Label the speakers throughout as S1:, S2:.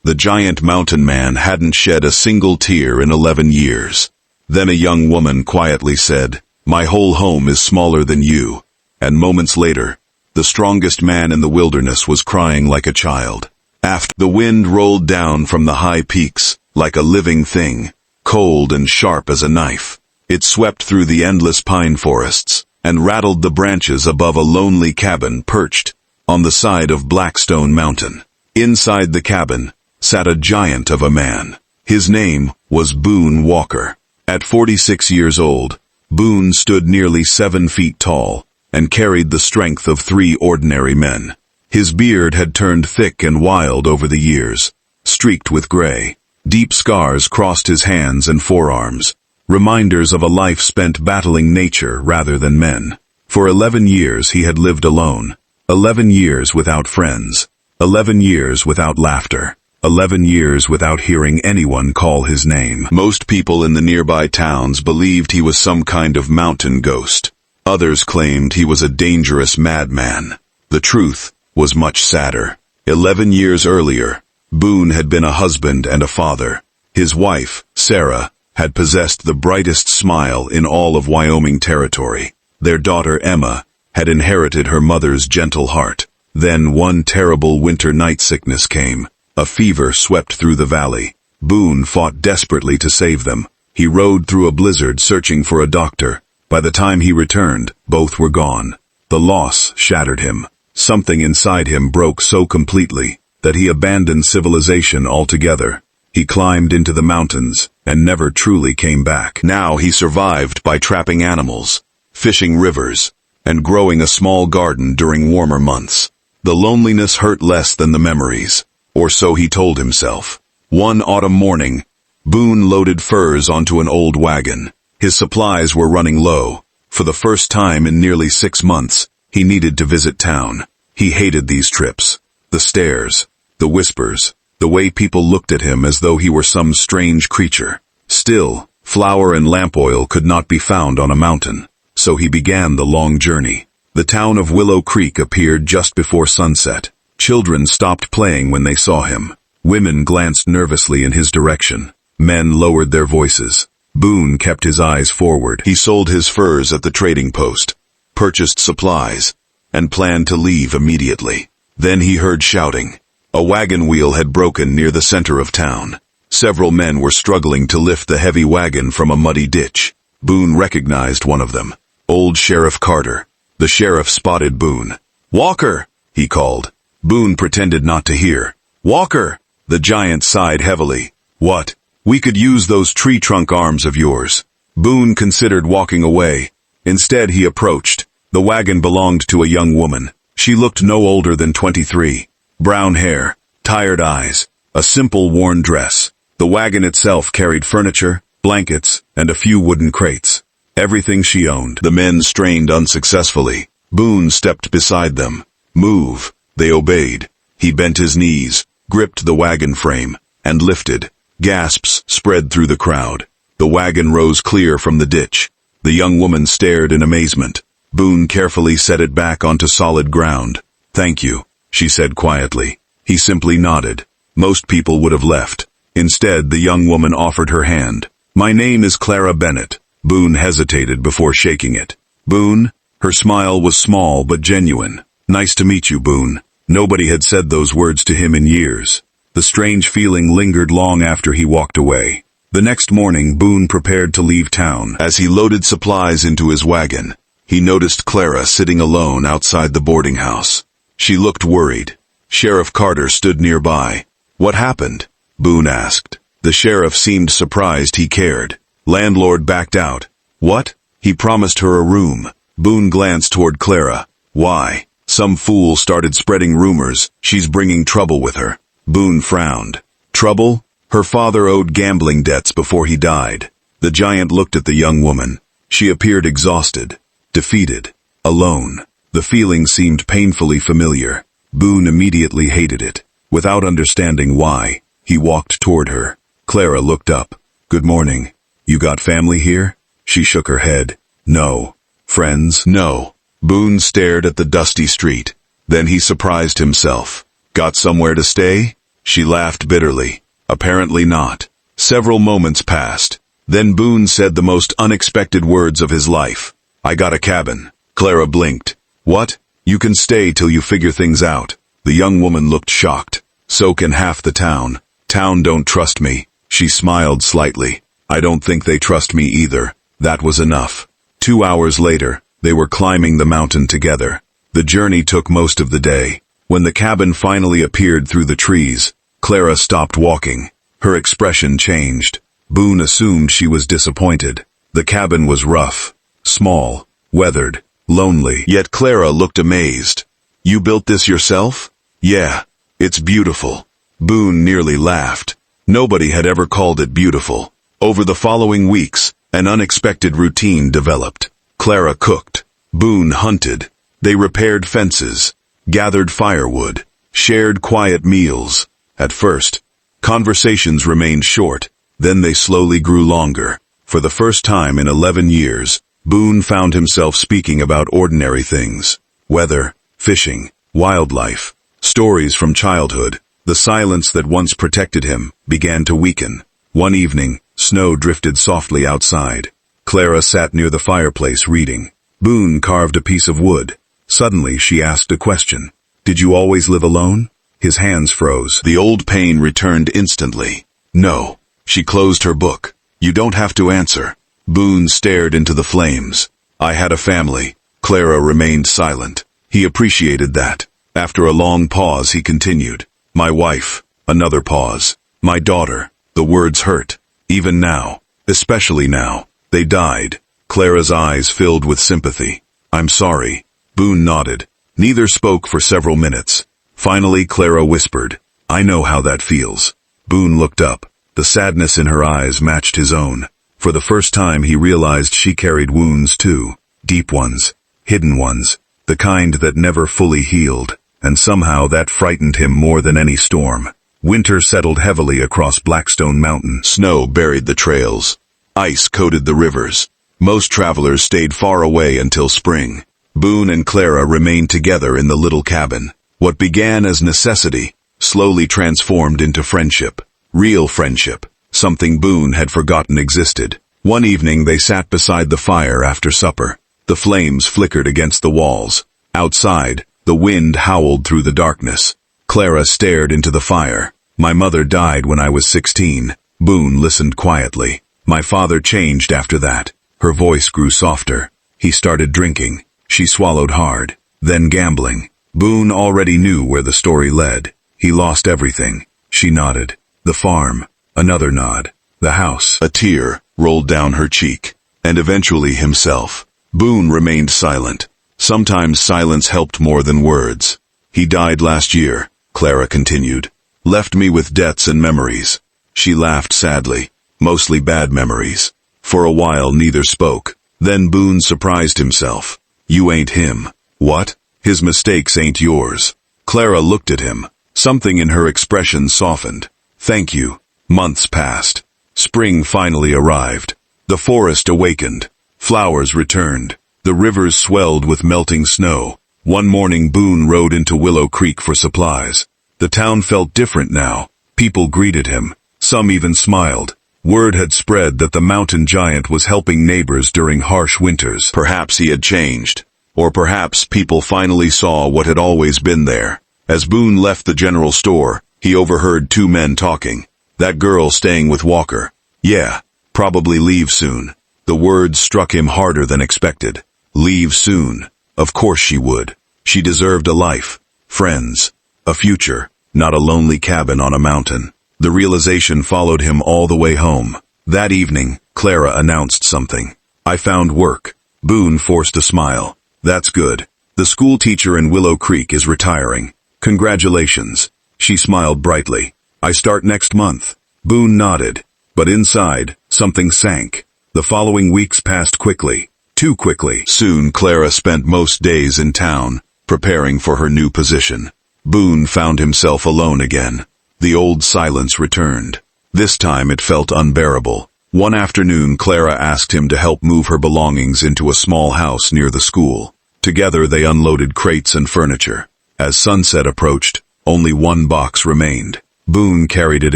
S1: The giant mountain man hadn't shed a single tear in 11 years. Then a young woman quietly said, "My whole home is smaller than you." And moments later, the strongest man in the wilderness was crying like a child. After the wind rolled down from the high peaks, like a living thing, cold and sharp as a knife. It swept through the endless pine forests, and rattled the branches above a lonely cabin perched on the side of Blackstone Mountain. Inside the cabin sat a giant of a man. His name was Boone Walker. At 46 years old, Boone stood nearly 7 feet tall, and carried the strength of 3 ordinary men. His beard had turned thick and wild over the years, streaked with gray. Deep scars crossed his hands and forearms, reminders of a life spent battling nature rather than men. For 11 years he had lived alone, 11 years without friends, 11 years without laughter, 11 years without hearing anyone call his name. Most people in the nearby towns believed he was some kind of mountain ghost. Others claimed he was a dangerous madman. The truth was much sadder. 11 years earlier, Boone had been a husband and a father. His wife, Sarah, had possessed the brightest smile in all of Wyoming territory. Their daughter, Emma, had inherited her mother's gentle heart. Then one terrible winter night sickness came. A fever swept through the valley. Boone fought desperately to save them. He rode through a blizzard searching for a doctor. By the time he returned, both were gone. The loss shattered him. Something inside him broke so completely that he abandoned civilization altogether. He climbed into the mountains and never truly came back. Now he survived by trapping animals, fishing rivers, and growing a small garden during warmer months. The loneliness hurt less than the memories, or so he told himself. One autumn morning, Boone loaded furs onto an old wagon. His supplies were running low. For the first time in nearly 6 months, he needed to visit town. He hated these trips. The stares, the whispers, the way people looked at him as though he were some strange creature. Still, flour and lamp oil could not be found on a mountain, so he began the long journey. The town of Willow Creek appeared just before sunset. Children stopped playing when they saw him. Women glanced nervously in his direction. Men lowered their voices. Boone kept his eyes forward. He sold his furs at the trading post, purchased supplies, and planned to leave immediately. Then he heard shouting. A wagon wheel had broken near the center of town. Several men were struggling to lift the heavy wagon from a muddy ditch. Boone recognized one of them. Old Sheriff Carter. The sheriff spotted Boone. "Walker!" he called. Boone pretended not to hear. "Walker!" The giant sighed heavily. "What?" "We could use those tree trunk arms of yours." Boone considered walking away. Instead he approached. The wagon belonged to a young woman. She looked no older than 23. Brown hair, tired eyes, a simple worn dress. The wagon itself carried furniture, blankets, and a few wooden crates. Everything she owned. The men strained unsuccessfully. Boone stepped beside them. "Move." They obeyed. He bent his knees, gripped the wagon frame, and lifted. Gasps spread through the crowd. The wagon rose clear from the ditch. The young woman stared in amazement. Boone carefully set it back onto solid ground. "Thank you," she said quietly. He simply nodded. Most people would have left. Instead, the young woman offered her hand. "My name is Clara Bennett." Boone hesitated before shaking it. "Boone?" Her smile was small but genuine. "Nice to meet you, Boone." Nobody had said those words to him in years. The strange feeling lingered long after he walked away. The next morning, Boone prepared to leave town. As he loaded supplies into his wagon, he noticed Clara sitting alone outside the boarding house. She looked worried. Sheriff Carter stood nearby. "What happened?" Boone asked. The sheriff seemed surprised he cared. "Landlord backed out." "What?" "He promised her a room." Boone glanced toward Clara. "Why?" "Some fool started spreading rumors. She's bringing trouble with her." Boone frowned. "Trouble?" "Her father owed gambling debts before he died." The giant looked at the young woman. She appeared exhausted, defeated, alone. The feeling seemed painfully familiar. Boone immediately hated it. Without understanding why, he walked toward her. Clara looked up. "Good morning. You got family here?" She shook her head. "No." "Friends?" "No." Boone stared at the dusty street. Then he surprised himself. "Got somewhere to stay?" She laughed bitterly. Apparently not. Several moments passed. Then Boone said the most unexpected words of his life. I got a cabin. Clara blinked. What? You can stay till you figure things out. The young woman looked shocked. So can half the town. Town don't trust me. She smiled slightly. I don't think they trust me either. That was enough. 2 hours later, they were climbing the mountain together. The journey took most of the day. When the cabin finally appeared through the trees, Clara stopped walking. Her expression changed. Boone assumed she was disappointed. The cabin was rough, small, weathered, lonely. Yet Clara looked amazed. You built this yourself? Yeah, it's beautiful. Boone nearly laughed. Nobody had ever called it beautiful. Over the following weeks, an unexpected routine developed. Clara cooked. Boone hunted. They repaired fences, gathered firewood, shared quiet meals. At first, conversations remained short, then they slowly grew longer. For the first time in 11 years, Boone found himself speaking about ordinary things. Weather, fishing, wildlife, stories from childhood. The silence that once protected him began to weaken. One evening, snow drifted softly outside. Clara sat near the fireplace reading. Boone carved a piece of wood. Suddenly, she asked a question. Did you always live alone? His hands froze. The old pain returned instantly. No. She closed her book. You don't have to answer. Boone stared into the flames. I had a family. Clara remained silent. He appreciated that. After a long pause, he continued. My wife. Another pause. My daughter. The words hurt. Even now. Especially now. They died. Clara's eyes filled with sympathy. I'm sorry. Boone nodded. Neither spoke for several minutes. Finally, Clara whispered, I know how that feels. Boone looked up. The sadness in her eyes matched his own. For the first time, he realized she carried wounds too. Deep ones. Hidden ones. The kind that never fully healed. And somehow that frightened him more than any storm. Winter settled heavily across Blackstone Mountain. Snow buried the trails. Ice coated the rivers. Most travelers stayed far away until spring. Boone and Clara remained together in the little cabin. What began as necessity slowly transformed into friendship. Real friendship. Something Boone had forgotten existed. One evening they sat beside the fire after supper. The flames flickered against the walls. Outside, the wind howled through the darkness. Clara stared into the fire. My mother died when I was 16. Boone listened quietly. My father changed after that. Her voice grew softer. He started drinking. She swallowed hard. Then gambling. Boone already knew where the story led. He lost everything. She nodded. The farm. Another nod. The house. A tear rolled down her cheek. And eventually himself. Boone remained silent. Sometimes silence helped more than words. He died last year, Clara continued. Left me with debts and memories. She laughed sadly. Mostly bad memories. For a while neither spoke. Then Boone surprised himself. You ain't him. What? His mistakes ain't yours. Clara looked at him. Something in her expression softened. Thank you. Months passed. Spring finally arrived. The forest awakened. Flowers returned. The rivers swelled with melting snow. One morning Boone rode into Willow Creek for supplies. The town felt different now. People greeted him. Some even smiled. Word had spread that the mountain giant was helping neighbors during harsh winters. Perhaps he had changed. Or perhaps people finally saw what had always been there. As Boone left the general store, he overheard two men talking. That girl staying with Walker. Yeah, probably leave soon. The words struck him harder than expected. Leave soon. Of course she would. She deserved a life, friends, a future, not a lonely cabin on a mountain. The realization followed him all the way home. That evening, Clara announced something. I found work. Boone forced a smile. That's good. The school teacher in Willow Creek is retiring. Congratulations. She smiled brightly. I start next month. Boone nodded. But inside, something sank. The following weeks passed quickly. Too quickly. Soon Clara spent most days in town, preparing for her new position. Boone found himself alone again. The old silence returned. This time it felt unbearable. One afternoon Clara asked him to help move her belongings into a small house near the school. Together they unloaded crates and furniture. As sunset approached, only one box remained. Boone carried it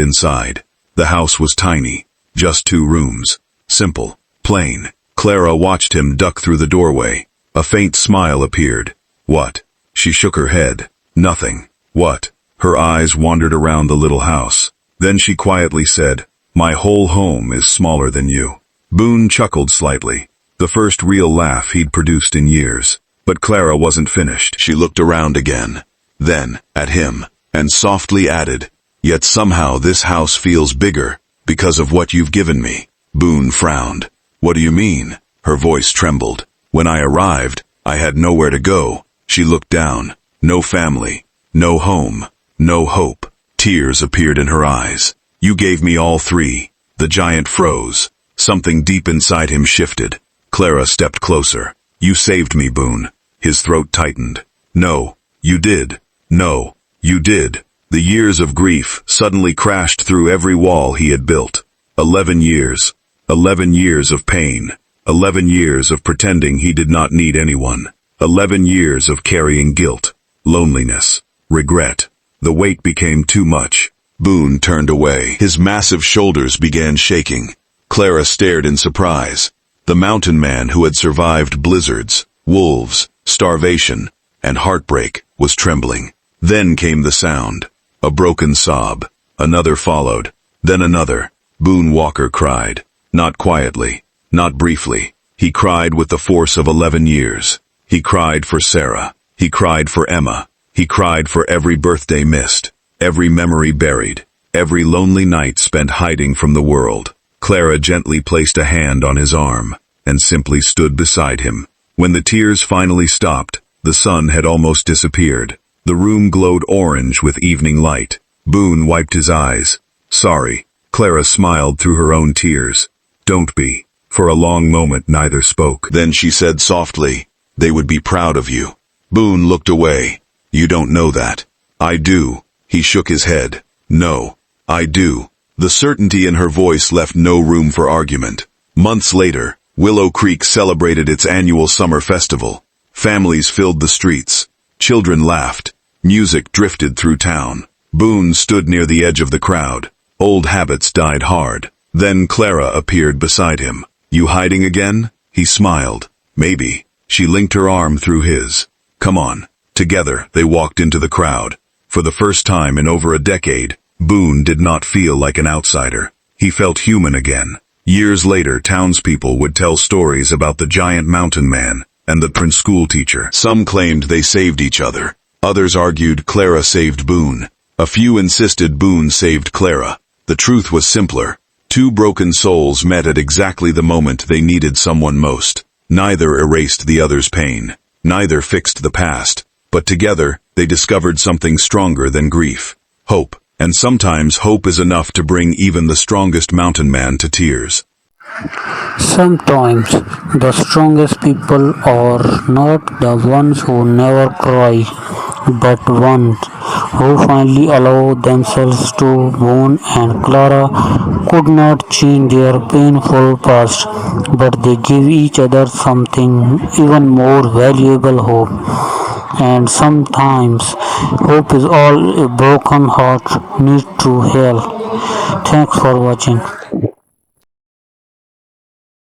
S1: inside. The house was tiny, just 2 rooms. Simple, plain. Clara watched him duck through the doorway. A faint smile appeared. What? She shook her head. Nothing. What? Her eyes wandered around the little house. Then she quietly said, "My whole home is smaller than you." Boone chuckled slightly. The first real laugh he'd produced in years. But Clara wasn't finished. She looked around again. Then, at him, and softly added, "Yet somehow this house feels bigger, because of what you've given me." Boone frowned. "What do you mean?" Her voice trembled. "When I arrived, I had nowhere to go." She looked down. No family. No home. No hope. Tears appeared in her eyes. "You gave me all 3. The giant froze. Something deep inside him shifted. Clara stepped closer. "You saved me, Boone." His throat tightened. "No, you did. No, you did." The years of grief suddenly crashed through every wall he had built. 11 years. 11 years of pain. 11 years of pretending he did not need anyone. 11 years of carrying guilt, loneliness, regret. The weight became too much. Boone turned away. His massive shoulders began shaking. Clara stared in surprise. The mountain man who had survived blizzards, wolves, starvation, and heartbreak was trembling. Then came the sound. A broken sob. Another followed. Then another. Boone Walker cried. Not quietly. Not briefly. He cried with the force of 11 years. He cried for Sarah. He cried for Emma. He cried for every birthday missed. Every memory buried. Every lonely night spent hiding from the world. Clara gently placed a hand on his arm, and simply stood beside him. When the tears finally stopped, the sun had almost disappeared. The room glowed orange with evening light. Boone wiped his eyes. "Sorry." Clara smiled through her own tears. "Don't be." For a long moment neither spoke. Then she said softly, "They would be proud of you." Boone looked away. "You don't know that." "I do." He shook his head. "No, I do." The certainty in her voice left no room for argument. Months later, Willow Creek celebrated its annual summer festival. Families filled the streets. Children laughed. Music drifted through town. Boone stood near the edge of the crowd. Old habits died hard. Then Clara appeared beside him. "You hiding again?" He smiled. "Maybe." She linked her arm through his. "Come on." Together, they walked into the crowd. For the first time in over a decade, Boone did not feel like an outsider. He felt human again. Years later, townspeople would tell stories about the giant mountain man and the prince schoolteacher. Some claimed they saved each other. Others argued Clara saved Boone. A few insisted Boone saved Clara. The truth was simpler. 2 broken souls met at exactly the moment they needed someone most. Neither erased the other's pain. Neither fixed the past. But together, they discovered something stronger than grief. Hope. And sometimes hope is enough to bring even the strongest mountain man to tears.
S2: Sometimes the strongest people are not the ones who never cry, but ones who finally allow themselves to mourn. And Clara could not change their painful past, but they give each other something even more valuable, hope. And sometimes hope is all a broken heart needs to heal. Thanks for watching.